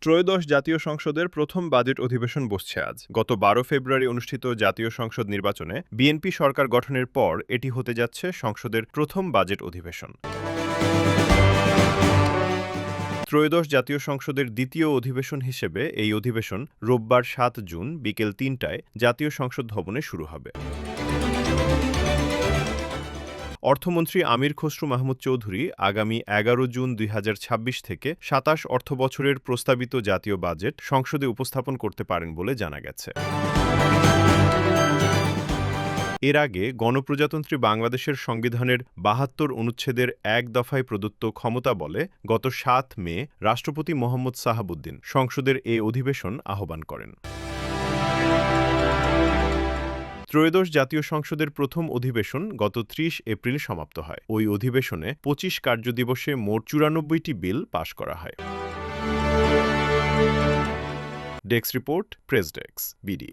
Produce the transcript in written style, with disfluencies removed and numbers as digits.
ত্রয়োদশ জাতীয় সংসদের প্রথম বাজেট অধিবেশন বসছে আজ। গত ১২ ফেব্রুয়ারি অনুষ্ঠিত জাতীয় সংসদ নির্বাচনে বিএনপি সরকার গঠনের পর এটি হতে যাচ্ছে সংসদের প্রথম বাজেট অধিবেশন। ত্রয়োদশ জাতীয় সংসদের দ্বিতীয় অধিবেশন হিসেবে এই অধিবেশন রোববার ৭ জুন বিকেল ৩টায় জাতীয় সংসদ ভবনে শুরু হবে। অর্থমন্ত্রী আমির খসরু মাহমুদ চৌধুরী আগামী ১১ জুন ২০২৬ থেকে ২৭ অর্থবছরের প্রস্তাবিত জাতীয় বাজেট সংসদে উপস্থাপন করতে পারেন বলে জানা গেছে। এর আগে গণপ্রজাতন্ত্রী বাংলাদেশের সংবিধানের ৭২ অনুচ্ছেদের ১ দফায় প্রদত্ত ক্ষমতা বলে গত ৭ মে রাষ্ট্রপতি মোহাম্মদ সাহাবুদ্দিন সংসদের এ অধিবেশন আহ্বান করেন। ত্রয়োদশ জাতীয় সংসদের প্রথম অধিবেশন গত ৩০ এপ্রিল সমাপ্ত হয়। ওই অধিবেশনে ২৫ কার্যদিবসে মোট ৯৪টি বিল পাশ করা হয়। Desk report, press desk, BD.